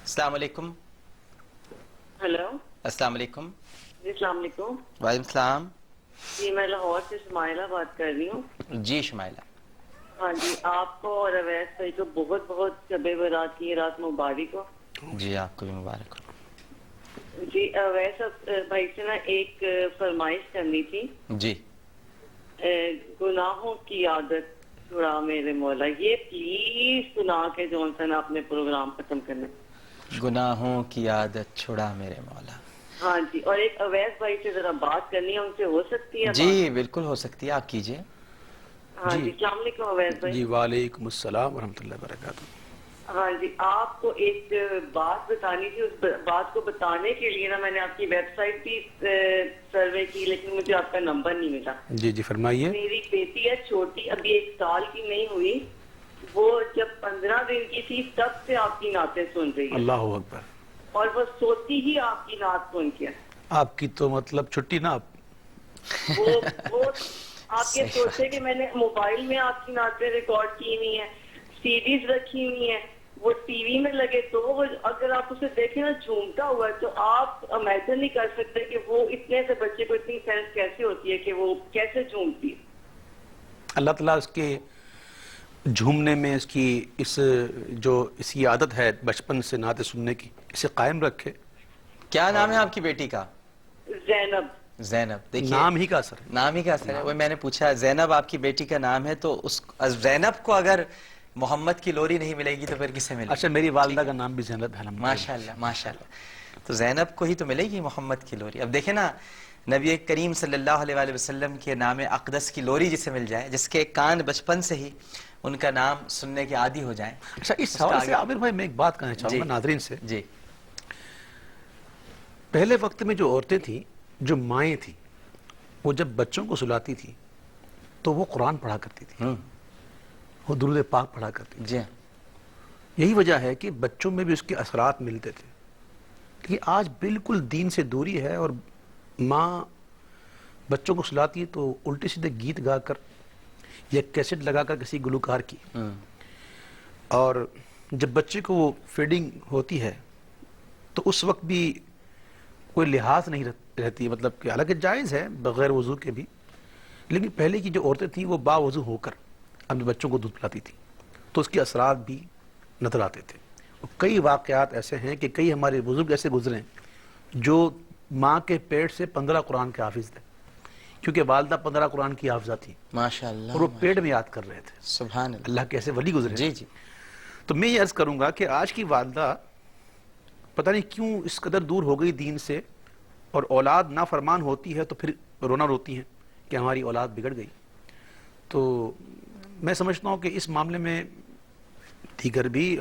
السلام علیکم. ہیلو السلام علیکم. جی السلام علیکم. وعلیکم السلام. جی میں لاہور سے شمائلہ بات کر رہی ہوں. جی شمائلہ. ہاں جی آپ کو اور اویس بھائی کو بہت بہت شب برات کی رات مبارک ہو. جی آپ کو بھی مبارک ہو. جی اویس بھائی سے نا ایک فرمائش کرنی تھی. جی. گناہوں کی عادت چھڑا میرے مولا، یہ پلیز سنا کے جونسن اپنے پروگرام ختم کرنے. گناہوں کی عادت چھڑا میرے مولا. ہاں جی، اور ایک اویس بھائی سے ذرا بات کرنی ہے، ان سے ہو سکتی ہے جی بات؟ بالکل ہو سکتی ہے، آپ کیجئے. ہاں جی السلام علیکم اویس بھائی. جی وعلیکم السلام ورحمۃ اللہ وبرکاتہ. ہاں جی آپ کو ایک بات بتانی تھی. اس بات کو بتانے کے لیے نا میں نے آپ کی ویب سائٹ بھی سروے کی، لیکن مجھے آپ کا نمبر نہیں ملا. جی جی فرمائیے. میری بیٹی ہے چھوٹی، ابھی 1 سال کی نہیں ہوئی، وہ جب 15 دن کی تھی تب سے آپ کی نعتیں سن رہی ہے، اللہ اکبر. اور وہ سوتی ہی آپ کی نعت سن کے. آپ کی تو مطلب چھٹی نا. وہ آپ یہ سوچے کہ میں نے موبائل میں آپ کی نعتیں ریکارڈ کی ہوئی ہیں، سی ڈیز رکھی ہوئی ہیں، وہ ٹی وی میں لگے تو وہ اگر آپ اسے دیکھیں نا جھومتا ہوا، تو آپ امیجن نہیں کر سکتے کہ وہ اتنے سے بچے کو اتنی سینس کیسے ہوتی ہے کہ وہ کیسے جھومتی ہے. اللہ تعالیٰ اس کے جھومنے میں اس کی عادت ہے بچپن سے نعتیں سننے کی، اسے قائم رکھے. کیا نام ہے آپ کی بیٹی کا؟ زینب. زینب. دیکھیے نام ہی کا اثر ہے. نام ہی کا اثر ہے. وہ میں نے پوچھا زینب آپ کی بیٹی کا نام ہے، تو اس زینب کو اگر محمد کی لوری نہیں ملے گی تو پھر کسے ملے گی؟ اچھا میری والدہ کا نام بھی زینب ہے. ماشاء اللہ ماشاء اللہ. تو زینب کو ہی تو ملے گی محمد کی لوری. اب دیکھیں نا، نبی کریم صلی اللہ علیہ وآلہ وسلم کے نام اقدس کی لوری جسے مل جائے، جس کے کان بچپن سے ہی ان کا نام سننے کے عادی ہو جائیں. اچھا اس حوالے سے عامر بھائی میں ایک بات کہنا چاہوں گا ناظرین سے. جی. پہلے وقت میں جو عورتیں تھیں، جو مائیں تھیں، وہ جب بچوں کو سلاتی تھی تو وہ قرآن پڑھا کرتی تھی، وہ درود پاک پڑھا کرتی تھی. جی. یہی وجہ ہے کہ بچوں میں بھی اس کے اثرات ملتے تھے. لیکن آج بالکل دین سے دوری ہے، اور ماں بچوں کو سلاتی ہے تو الٹے سیدھے گیت گا کر یا کیسٹ لگا کر کسی گلوکار کی، اور جب بچے کو وہ فیڈنگ ہوتی ہے تو اس وقت بھی کوئی لحاظ نہیں رہتی، مطلب کہ حالانکہ جائز ہے بغیر وضو کے بھی، لیکن پہلے کی جو عورتیں تھیں وہ با وضو ہو کر اپنے بچوں کو دودھ پلاتی تھیں، تو اس کے اثرات بھی نظر آتے تھے. کئی واقعات ایسے ہیں کہ کئی ہمارے بزرگ ایسے گزرے ہیں جو ماں کے پیٹ سے 15 قرآن کے حافظ تھے، کیونکہ والدہ 15 قرآن کی حافظہ تھی ماشاء اللہ. اور وہ پیٹ میں یاد کر رہے تھے. سبحان اللہ. اللہ کے ایسے ولی گزرے. جی جی. تو میں یہ عرض کروں گا کہ آج کی والدہ پتہ نہیں کیوں اس قدر دور ہو گئی دین سے، اور اولاد نافرمان ہوتی ہے تو پھر رونا روتی ہیں کہ ہماری اولاد بگڑ گئی. تو میں سمجھتا ہوں کہ اس معاملے میں دیگر بھی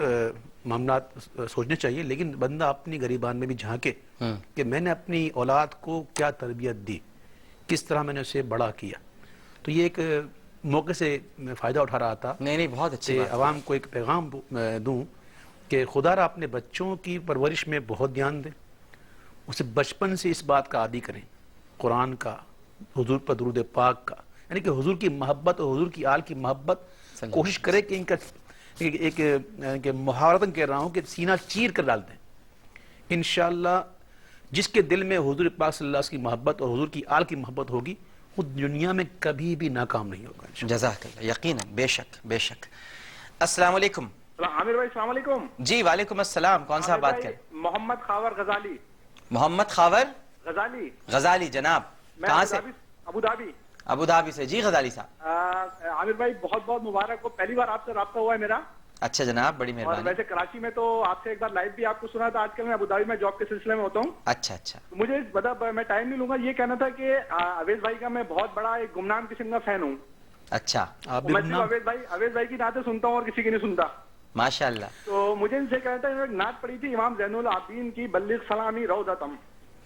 معاملات سوچنے چاہیے، لیکن بندہ اپنی گریبان میں بھی جھانکے کہ میں نے اپنی اولاد کو کیا تربیت دی، کس طرح میں نے اسے بڑا کیا. تو یہ ایک موقع سے میں فائدہ اٹھا رہا تھا نہیں بہت اچھی کہ بات. عوام کو ایک پیغام دوں کہ خدا را اپنے بچوں کی پرورش میں بہت دھیان دیں، اسے بچپن سے اس بات کا عادی کریں، قرآن کا، حضور پر درود پاک کا، یعنی کہ حضور کی محبت اور حضور کی آل کی محبت. کوشش کرے کہ ان کا ایک محاورتاً کہہ رہا ہوں کہ سینہ چیر کر ڈال دیں. انشاءاللہ جس کے دل میں حضور پاک صلی اللہ علیہ وسلم کی محبت اور حضور کی آل کی محبت ہوگی، وہ دنیا میں کبھی بھی ناکام نہیں ہوگا. جزاک اللہ. یقیناً بے شک بے شک. السلام علیکم. عامر بھائی السلام علیکم. جی وعلیکم السلام. کون صاحب بات کریں؟ محمد خاور غزالی. محمد خاور غزالی. غزالی جناب. کہاں سے؟ Abu Dhabi. ابو ظہبی سے. جی غزالی صاحب. عامر بھائی بہت بہت مبارک ہو، پہلی بار آپ سے رابطہ ہوا ہے میرا. اچھا جناب بڑی اور مہربانی. ویسے کراچی میں تو آپ سے ایک بار لائیو بھی آپ کو سنا تھا، آج کل میں ابو ظہبی میں جاب کے سلسلے میں ہوتا ہوں. اچھا اچھا. مجھے مطلب میں ٹائم نہیں لوں گا، یہ کہنا تھا کہ اویس بھائی کا میں بہت بڑا ایک گمنام قسم کا فین ہوں. اچھا. میں صرف اویس بھائی کی نعتیں سنتا ہوں اور کسی کی نہیں سنتا. ماشاء اللہ. تو مجھے ان سے کہنا تھا، ایک نعت پڑھی تھی امام زین العابدین کی، بلغ سلامی روضتم.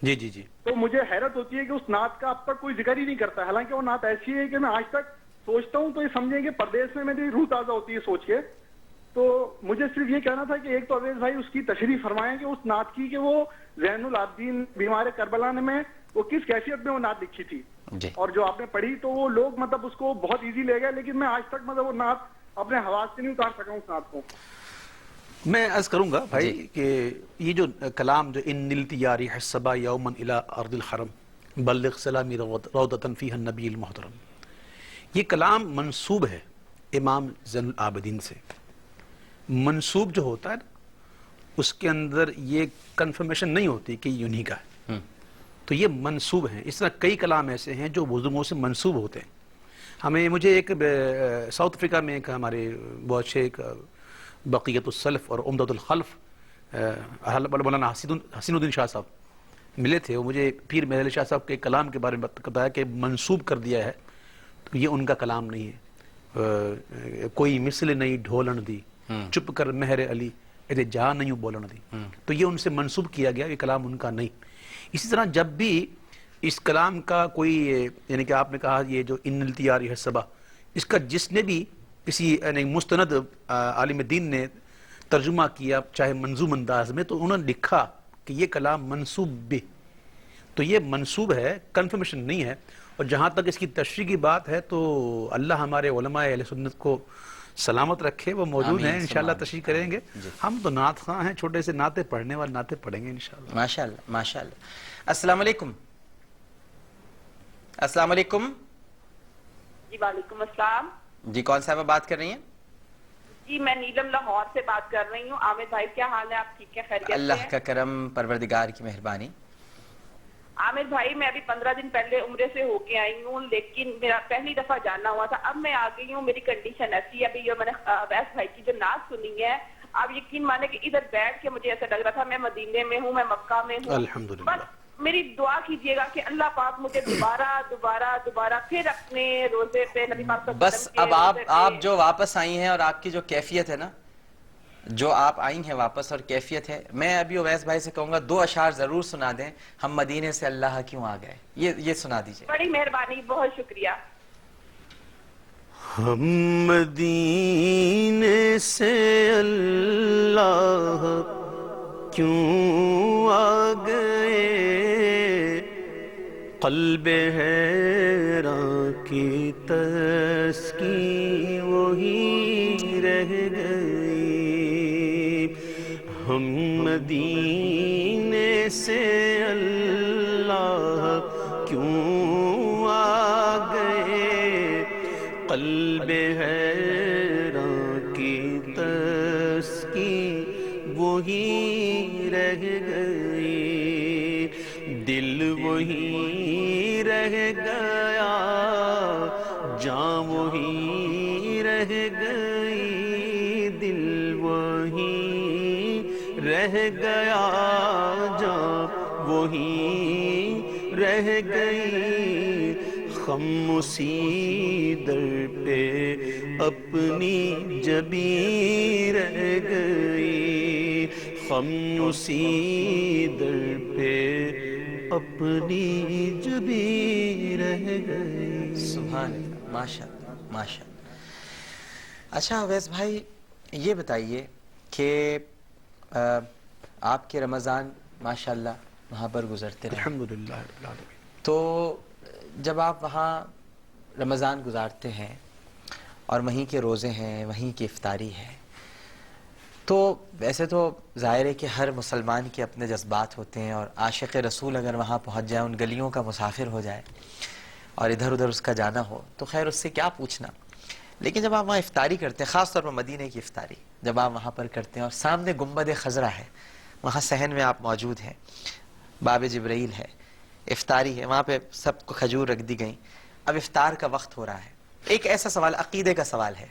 جی جی جی. تو مجھے حیرت ہوتی ہے کہ اس نعت کا اب تک کوئی ذکر ہی نہیں کرتا ہے، حالانکہ وہ نعت ایسی ہے کہ میں آج تک سوچتا ہوں تو یہ سمجھیں کہ پردیس میں میری روح تازہ ہوتی ہے سوچ کے. تو مجھے صرف یہ کہنا تھا کہ ایک تو اویس بھائی اس کی تشریح فرمائیں کہ اس نعت کی کہ وہ زین العابدین بیمار کربلا میں وہ کس کیفیت میں وہ نعت لکھی تھی، اور جو آپ نے پڑھی تو وہ لوگ مطلب اس کو بہت ایزی لے گئے، لیکن میں آج تک مطلب وہ نعت اپنے حواس سے نہیں اتار سکا اس نعت کو. میں عرض کروں گا بھائی جی۔ کہ یہ جو کلام جو ان نلت یا ریح الصبا یوما الی ارض الحرم بلغ سلامی روضۃ فیہا النبی المحترم، یہ کلام منسوب ہے امام زین العابدین سے۔ منسوب جو ہوتا ہے نا اس کے اندر یہ کنفرمیشن نہیں ہوتی کہ یہ انہی کا ہے، تو یہ منسوب ہیں۔ اس طرح کئی کلام ایسے ہیں جو بزرگوں سے منسوب ہوتے ہیں۔ مجھے ایک ساؤتھ افریقہ میں ایک ہمارے بہت اچھے ایک بقیت السلف اور عمدۃ الخلف مولانا حسین الدین شاہ صاحب ملے تھے، وہ مجھے پیر محل شاہ صاحب کے کلام کے بارے میں بتایا کہ منسوب کر دیا ہے، تو یہ ان کا کلام نہیں ہے۔ کوئی مثل نہیں ڈھولن دی، چپ کر مہر علی اے جہاں نہیں بولن دی، تو یہ ان سے منسوب کیا گیا، یہ کلام ان کا نہیں۔ اسی طرح جب بھی اس کلام کا کوئی یعنی کہ آپ نے کہا یہ جو ان التیار ہے صبا، اس کا جس نے بھی کسی یعنی مستند عالم دین نے ترجمہ کیا چاہے منظوم انداز میں، تو انہوں نے لکھا کہ یہ کلام منسوب بھی، تو یہ منسوب ہے، کنفرمیشن نہیں ہے۔ اور جہاں تک اس کی تشریح کی بات ہے تو اللہ ہمارے علماء اہل سنت کو سلامت رکھے، وہ موجود ہیں، انشاءاللہ تشریح کریں گے۔ ہم تو نعت خواں ہیں، چھوٹے سے نعتیں پڑھنے والے نعتیں پڑھیں گے انشاءاللہ۔ ماشاءاللہ ماشاءاللہ۔ السلام علیکم۔ السلام علیکم۔ جی وعلیکم السلام۔ جی کون صاحبہ بات کر رہی ہیں؟ جی میں نیلم لاہور سے بات کر رہی ہوں۔ عامر بھائی کیا حال ہے؟ آپ ٹھیک ہے؟ خیریت سے ہیں؟ اللہ کا کرم، پروردگار کی مہربانی۔ عامر بھائی میں ابھی 15 دن پہلے عمرے سے ہو کے آئی ہوں، لیکن میرا پہلی دفعہ جانا ہوا تھا، اب میں آ گئی ہوں۔ میری کنڈیشن ایسی ہے، ابھی جو میں نے اویس بھائی کی جو نعت سنی ہے، آپ یقین مانے کہ ادھر بیٹھ کے مجھے ایسا لگ رہا تھا میں مدینے میں ہوں، میں مکہ میں ہوں۔ الحمدللہ۔ بس میری دعا کیجیے گا کہ اللہ پاک مجھے دوبارہ پھر اپنے روزے پہ نبی پاک صلی اللہ علیہ بس وسلم کے اب روزے پہ- آپ جو واپس آئی ہیں اور آپ کی جو کیفیت ہے نا، جو آپ آئی ہیں واپس اور کیفیت ہے، میں ابھی اویس بھائی سے کہوں گا 2 اشعار ضرور سنا دیں، ہم مدینے سے اللہ کیوں آ گئے، یہ سنا دیجئے۔ بڑی مہربانی، بہت شکریہ۔ ہم مدینے سے اللہ کیوں آ گئے، قلب حیراں کی تسکین وہی رہ گئی۔ ہم مدینے سے اللہ کیوں آ گئے، قلب حیراں کی تسکین وہی رہ گئی، دل وہی رہ گیا، جاں وہی رہ گئی، دل وہی رہ گیا، جاں وہی رہ گئی، خم اسی در پہ اپنی جبیں رہ گئی، خم اسی در پہ اپنی جبیں رہ گئی۔ سبحان اللہ، ماشاءاللہ ماشاءاللہ۔ اچھا اویس بھائی یہ بتائیے کہ آپ کے رمضان ماشاءاللہ وہاں پر گزرتے رہے، الحمدللہ رب العالمین۔ تو جب آپ وہاں رمضان گزارتے ہیں اور وہیں کے روزے ہیں، وہیں کی افطاری ہے، تو ویسے تو ظاہر ہے کہ ہر مسلمان کے اپنے جذبات ہوتے ہیں، اور عاشق رسول اگر وہاں پہنچ جائے، ان گلیوں کا مسافر ہو جائے اور ادھر ادھر اس کا جانا ہو تو خیر اس سے کیا پوچھنا، لیکن جب آپ وہاں افطاری کرتے ہیں، خاص طور پر مدینے کی افطاری جب آپ وہاں پر کرتے ہیں اور سامنے گنبد خضرا ہے، وہاں صحن میں آپ موجود ہیں، باب جبرائیل ہے، افطاری ہے، وہاں پہ سب کو کھجور رکھ دی گئیں، اب افطار کا وقت ہو رہا ہے، ایک ایسا سوال عقیدے کا سوال ہے،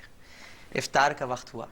افطار کا وقت ہوا